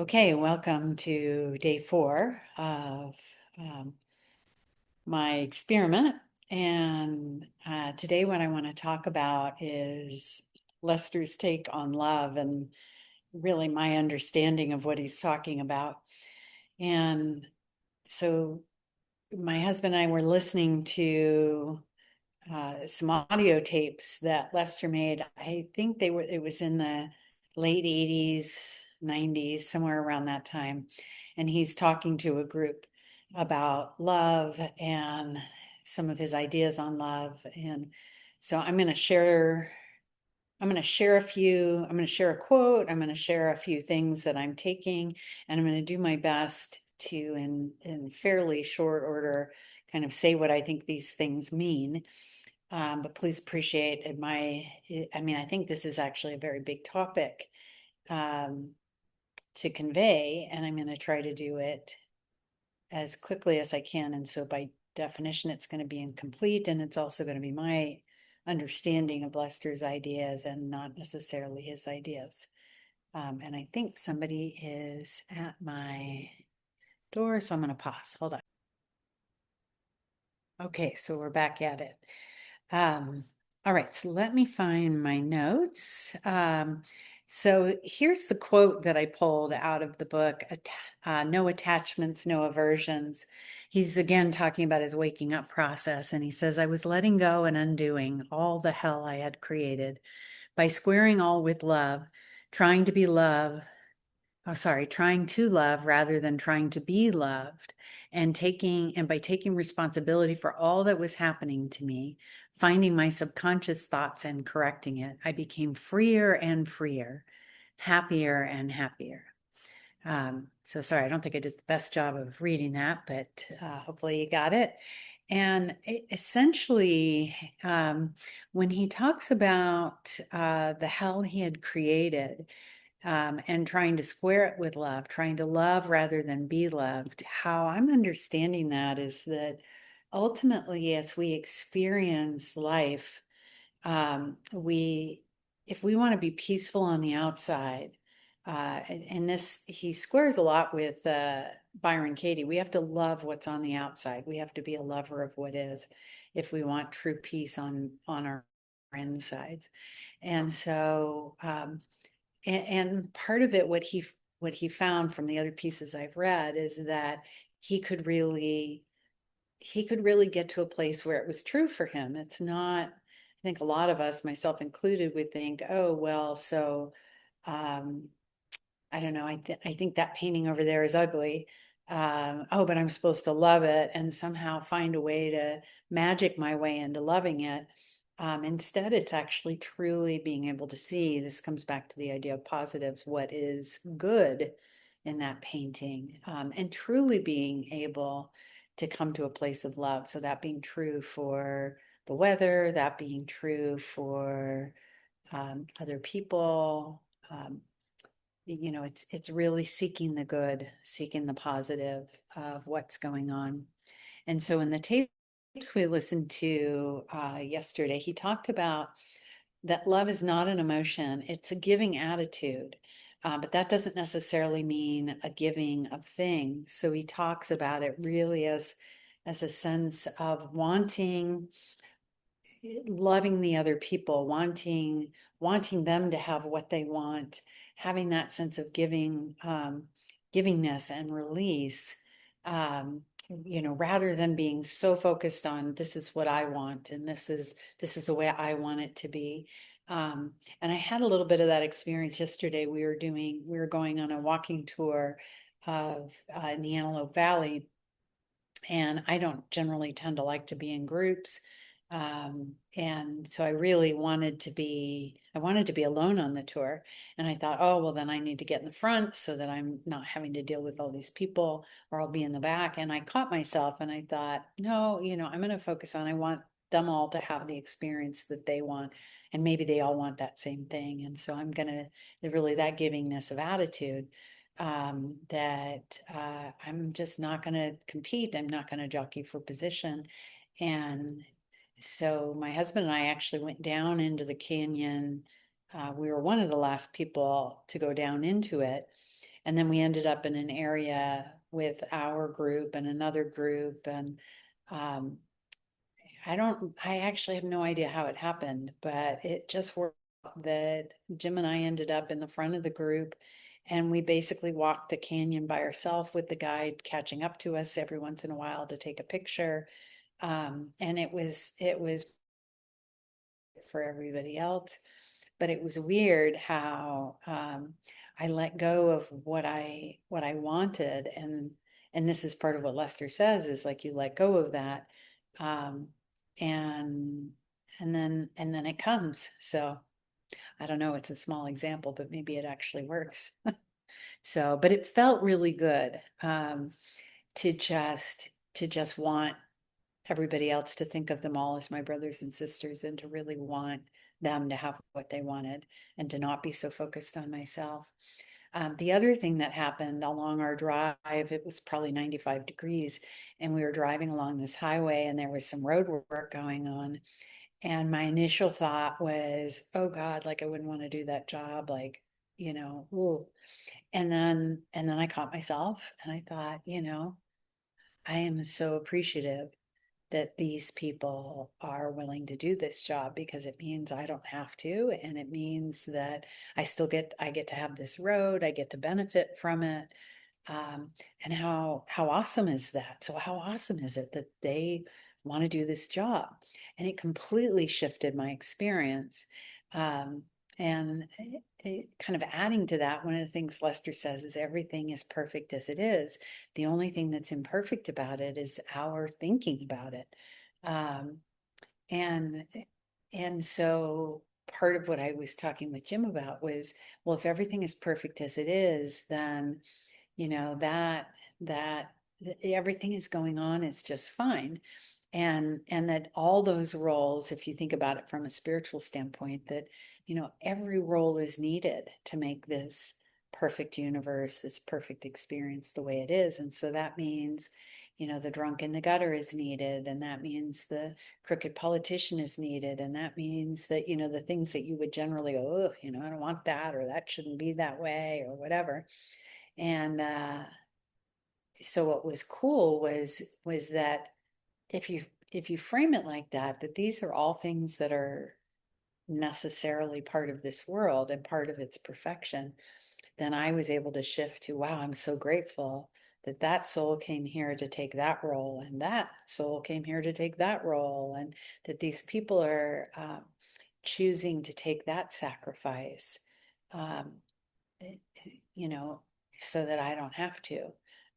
Okay, welcome to day 4 of um, my experiment. And today, what I want to talk about is Lester's take on love and really my understanding of what he's talking about. And so, my husband and I were listening to some audio tapes that Lester made. I think it was in the late 80s, 90s, somewhere around that time. And he's talking to a group about love and some of his ideas on love. And so I'm going to share a quote, I'm going to share a few things that I'm taking, and I'm going to do my best to, in fairly short order, kind of say what I think these things mean. But please appreciate I think this is actually a very big topic um, to convey, and I'm going to try to do it as quickly as I can. And so by definition, it's going to be incomplete, and it's also going to be my understanding of Lester's ideas and not necessarily his ideas. And I think somebody is at my door, so I'm going to pause. Hold on. Okay, so we're back at it. Um, all right, so let me find my notes. So here's the quote that I pulled out of the book, No Attachments, No Aversions. He's again talking about his waking up process, and he says, I was letting go and undoing all the hell I had created by squaring all with love, trying to be love trying to love rather than trying to be loved, and by taking responsibility for all that was happening to me, finding my subconscious thoughts and correcting it, I became freer and freer, happier and happier. So sorry, I don't think I did the best job of reading that, but hopefully you got it. And essentially, when he talks about the hell he had created, and trying to square it with love, trying to love rather than be loved. How I'm understanding that is that ultimately, as we experience life, if we want to be peaceful on the outside, and this, he squares a lot with Byron Katie, we have to love what's on the outside. We have to be a lover of what is if we want true peace on our insides. And so, and part of it, what he found from the other pieces I've read is that he could really he could really get to a place where it was true for him. It's not, I think a lot of us, myself included, would think, oh, well, so um, I don't know, I think that painting over there is ugly. Oh, but I'm supposed to love it and somehow find a way to magic my way into loving it. Instead, it's actually truly being able to see, this comes back to the idea of positives, what is good in that painting, and truly being able to come to a place of love. So that being true for the weather, that being true for other people. It's really seeking the good, seeking the positive of what's going on. And so in the tapes we listened to yesterday, he talked about that love is not an emotion, it's a giving attitude. But that doesn't necessarily mean a giving of things. So he talks about it really as a sense of loving the other people, wanting them to have what they want, having that sense of givingness and release. Um, rather than being so focused on this is what I want and this is the way I want it to be. And I had a little bit of that experience yesterday. We were going on a walking tour of in the Antelope Valley, and I don't generally tend to like to be in groups. And so I wanted to be alone on the tour. And I thought, oh, well, then I need to get in the front so that I'm not having to deal with all these people, or I'll be in the back. And I caught myself and I thought, no, I'm going to focus on, I want them all to have the experience that they want. And maybe they all want that same thing. And so I'm going to really that givingness of attitude, that I'm just not going to compete. I'm not going to jockey for position. And so my husband and I actually went down into the canyon. We were one of the last people to go down into it. And then we ended up in an area with our group and another group. And um, I actually have no idea how it happened, but it just worked out that Jim and I ended up in the front of the group. And we basically walked the canyon by ourselves with the guide catching up to us every once in a while to take a picture. And it was for everybody else. But it was weird how I let go of what I wanted, and this is part of what Lester says is like you let go of that, um, and and then it comes. So I don't know. It's a small example, but maybe it actually works. So, but it felt really good to just want everybody else to think of them all as my brothers and sisters and to really want them to have what they wanted and to not be so focused on myself. The other thing that happened along our drive, it was probably 95 degrees, and we were driving along this highway, and there was some road work going on. And my initial thought was, oh God, like I wouldn't want to do that job, like, ooh. And then I caught myself and I thought, I am so appreciative that these people are willing to do this job because it means I don't have to, and it means that I get to have this road, I get to benefit from it. Um, and how awesome is that? So how awesome is it that they want to do this job? And it completely shifted my experience. Um, and kind of adding to that, one of the things Lester says is everything is perfect as it is. The only thing that's imperfect about it is our thinking about it. Um, and and so part of what I was talking with Jim about was, well, if everything is perfect as it is, then that everything is going on is just fine. And that all those roles, if you think about it from a spiritual standpoint, that every role is needed to make this perfect universe, this perfect experience the way it is. And so that means the drunk in the gutter is needed, and that means the crooked politician is needed, and that means that the things that you would generally go, oh, I don't want that, or that shouldn't be that way, or whatever. And so what was cool was that if you frame it like that, that these are all things that are necessarily part of this world and part of its perfection, then I was able to shift to, wow, I'm so grateful that that soul came here to take that role, and that soul came here to take that role, and that these people are choosing to take that sacrifice. Um, you know, so that I don't have to,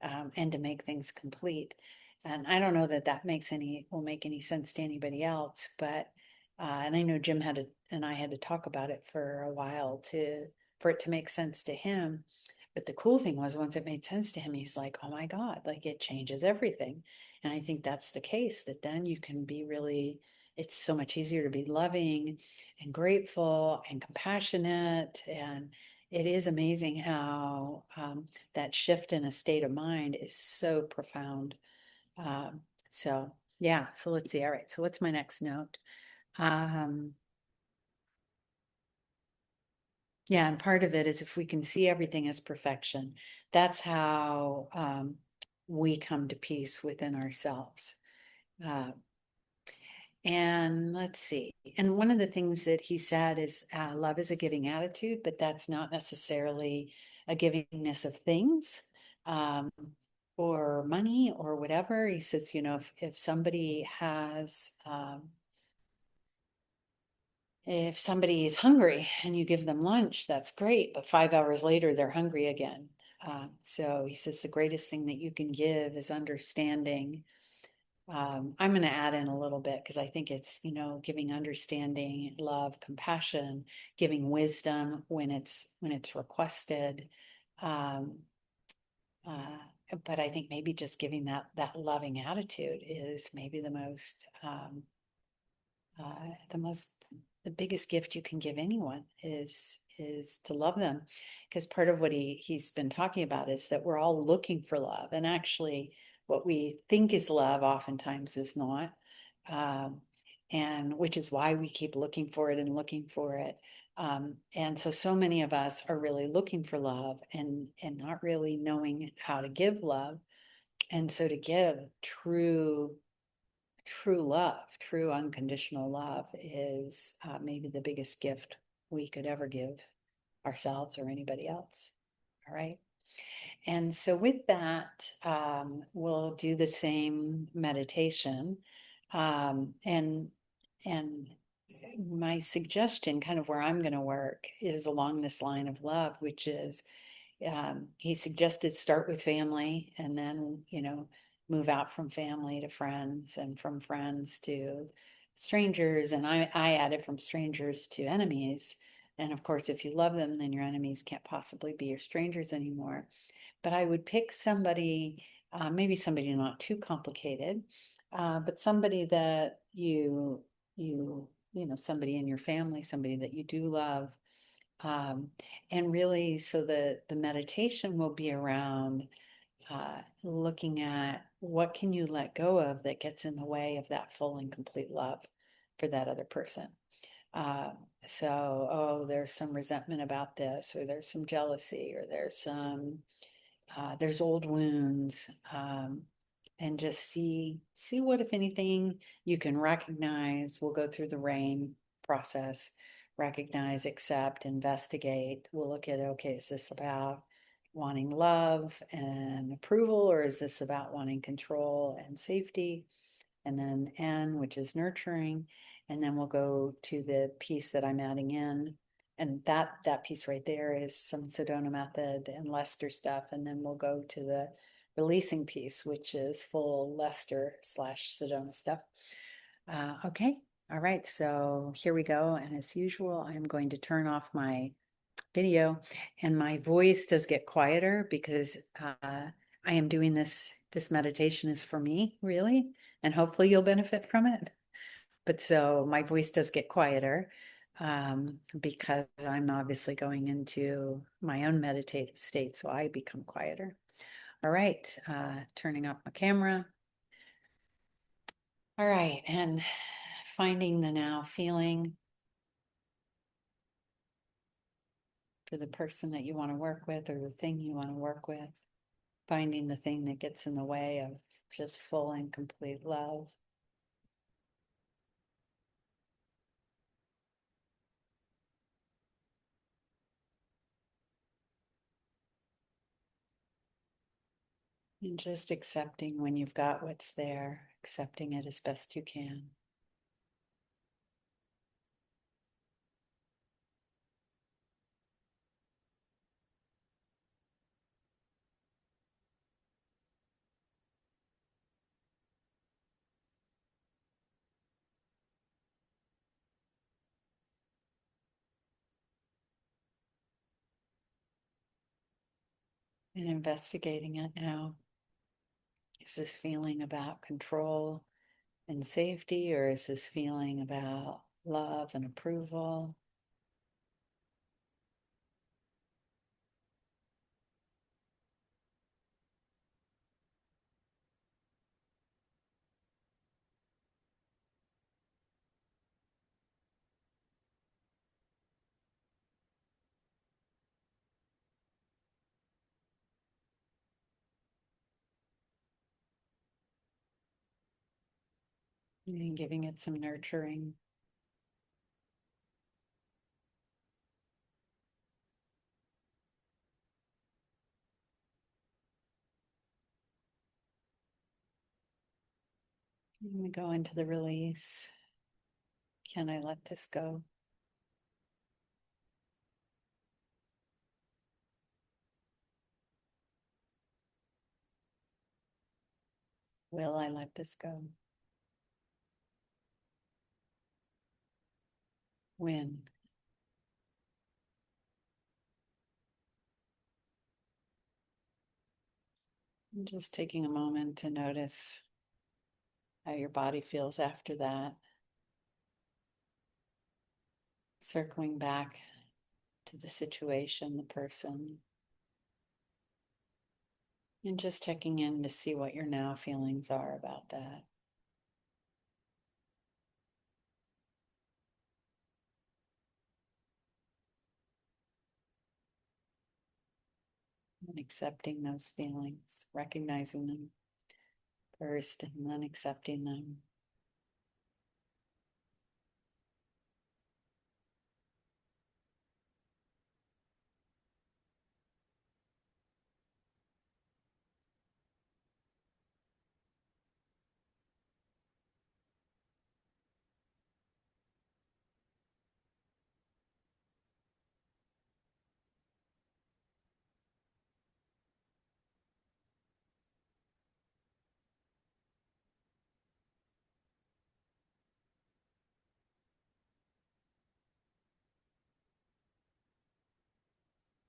and to make things complete. And I don't know that will make any sense to anybody else, but, and I know Jim and I had to talk about it for a while for it to make sense to him. But the cool thing was once it made sense to him, he's like, oh my God, like it changes everything. And I think that's the case, that then you can be really, it's so much easier to be loving and grateful and compassionate, and it is amazing how that shift in a state of mind is so profound. Um, so, yeah, so let's see. All right, so what's my next note? Um, yeah, and part of it is if we can see everything as perfection, that's how we come to peace within ourselves. Uh, And let's see. And one of the things that he said is love is a giving attitude, but that's not necessarily a givingness of things, um, or money or whatever. He says, if somebody is hungry and you give them lunch, that's great, but 5 hours later they're hungry again. So he says the greatest thing that you can give is understanding. I'm going to add in a little bit because I think it's, giving understanding, love, compassion, giving wisdom when it's requested. Um, but I think maybe just giving that loving attitude is maybe the most the biggest gift you can give anyone is to love them, because part of what he's been talking about is that we're all looking for love, and actually what we think is love oftentimes is not, um, and which is why we keep looking for it and looking for it. And so many of us are really looking for love and not really knowing how to give love. And so to give true love, true unconditional love is maybe the biggest gift we could ever give ourselves or anybody else. All right. And so with that, we'll do the same meditation. And my suggestion, kind of where I'm going to work, is along this line of love, which is he suggested start with family and then, move out from family to friends and from friends to strangers. And I added from strangers to enemies. And of course, if you love them, then your enemies can't possibly be your strangers anymore. But I would pick somebody, maybe somebody not too complicated, but somebody that somebody in your family, somebody that you do love. Um, and really, so the meditation will be around looking at what can you let go of that gets in the way of that full and complete love for that other person. Uh, oh, there's some resentment about this, or there's some jealousy, or there's old wounds, and just see what, if anything, you can recognize. We'll go through the RAIN process: recognize, accept, investigate. We'll look at, okay, is this about wanting love and approval, or is this about wanting control and safety? And then N, which is nurturing. And then we'll go to the piece that I'm adding in. And that piece right there is some Sedona method and Lester stuff. And then we'll go to the releasing piece, which is full Lester / Sedona stuff. Okay. All right. So here we go. And as usual, I'm going to turn off my video and my voice does get quieter because I am doing this meditation is for me, really, and hopefully you'll benefit from it. But so my voice does get quieter because I'm obviously going into my own meditative state, so I become quieter. All right, turning off my camera. All right, and finding the now feeling for the person that you want to work with or the thing you want to work with. Finding the thing that gets in the way of just full and complete love. And just accepting when you've got what's there, accepting it as best you can. And investigating it now. Is this feeling about control and safety, or is this feeling about love and approval? And giving it some nurturing. And we go into the release. Can I let this go? Will I let this go? When? And just taking a moment to notice how your body feels after that. Circling back to the situation, the person, and just checking in to see what your now feelings are about that. And accepting those feelings, recognizing them first and then accepting them.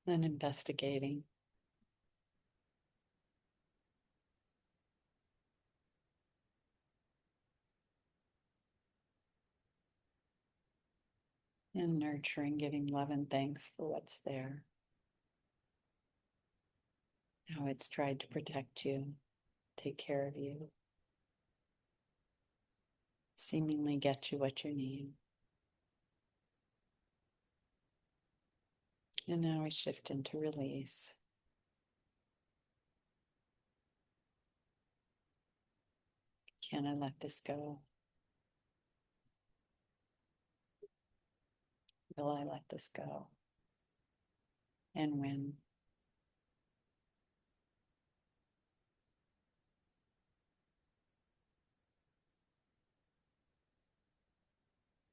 Then investigating. And nurturing, giving love and thanks for what's there. How it's tried to protect you, take care of you, seemingly get you what you need. And now we shift into release. Can I let this go? Will I let this go? And when?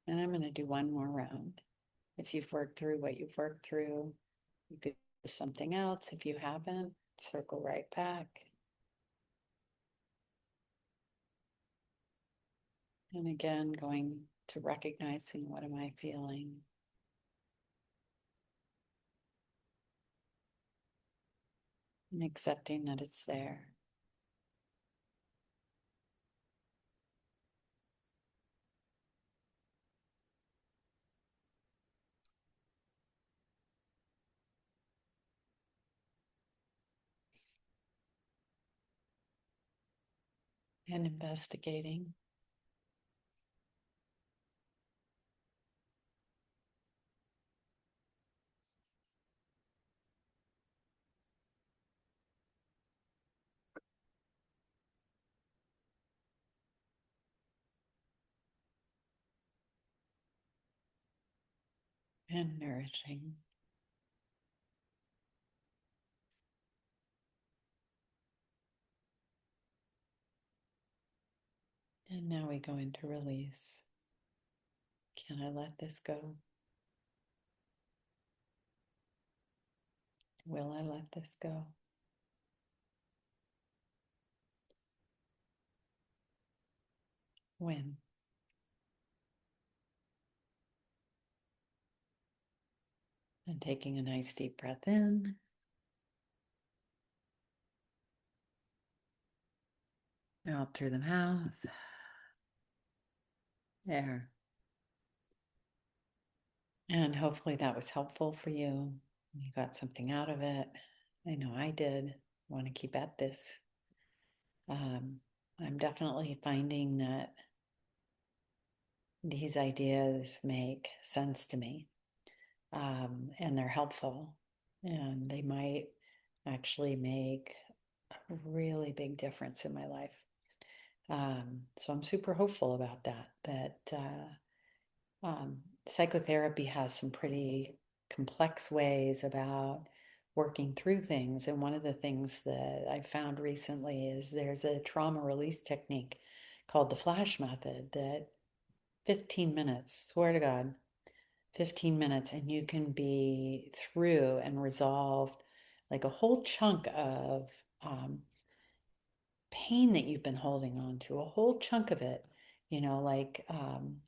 And I'm going to do one more round. If you've worked through what you've worked through, you could do something else. If you haven't, circle right back. And again, going to recognizing, what am I feeling? And accepting that it's there. And investigating. And nourishing. And now we go into release. Can I let this go? Will I let this go? When? And taking a nice deep breath in. Out through the mouth. There. And hopefully that was helpful for you. You got something out of it. I know I did. Want to keep at this. I'm definitely finding that these ideas make sense to me, and they're helpful, and they might actually make a really big difference in my life. So I'm super hopeful about that psychotherapy has some pretty complex ways about working through things. And one of the things that I found recently is there's a trauma release technique called the flash method that 15 minutes, swear to God, 15 minutes, and you can be through and resolved like a whole chunk of pain that you've been holding on to, a whole chunk of it. Like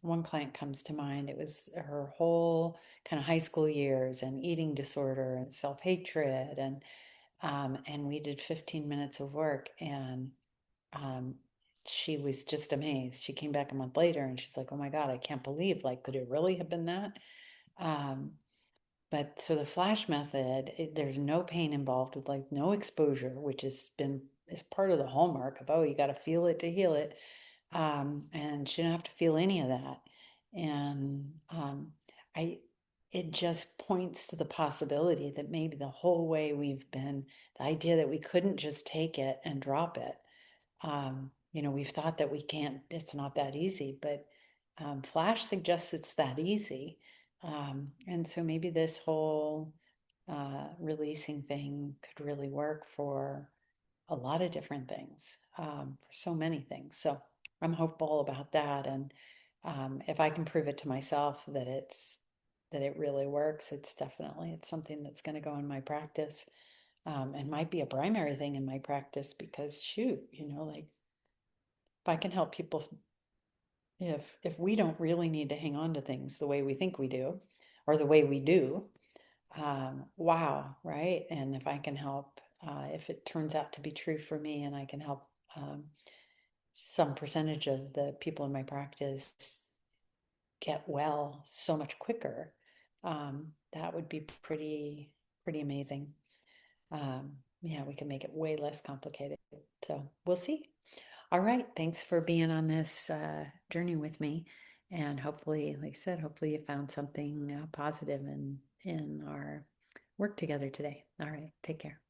one client comes to mind, it was her whole kind of high school years and eating disorder and self-hatred. And we did 15 minutes of work, and um, she was just amazed. She came back a month later and she's like, oh my God, I can't believe, like, could it really have been that? Um, but so the flash method, there's no pain involved, with like no exposure, which is part of the hallmark of, oh, you got to feel it to heal it. And she didn't have to feel any of that. And I it just points to the possibility that maybe the whole way we've been, the idea that we couldn't just take it and drop it. We've thought that we can't, it's not that easy, but Flash suggests it's that easy. And so maybe this whole releasing thing could really work for a lot of different things, for so many things. So I'm hopeful about that. And if I can prove it to myself that it really works, it's something that's going to go in my practice, and might be a primary thing in my practice because shoot, like if I can help people, if we don't really need to hang on to things the way we think we do, or the way we do, wow, right? And if I can help, if it turns out to be true for me, and I can help some percentage of the people in my practice get well so much quicker, that would be pretty amazing. Yeah, we can make it way less complicated. So we'll see. All right, thanks for being on this journey with me, and hopefully, like I said, hopefully you found something positive in our work together today. All right, take care.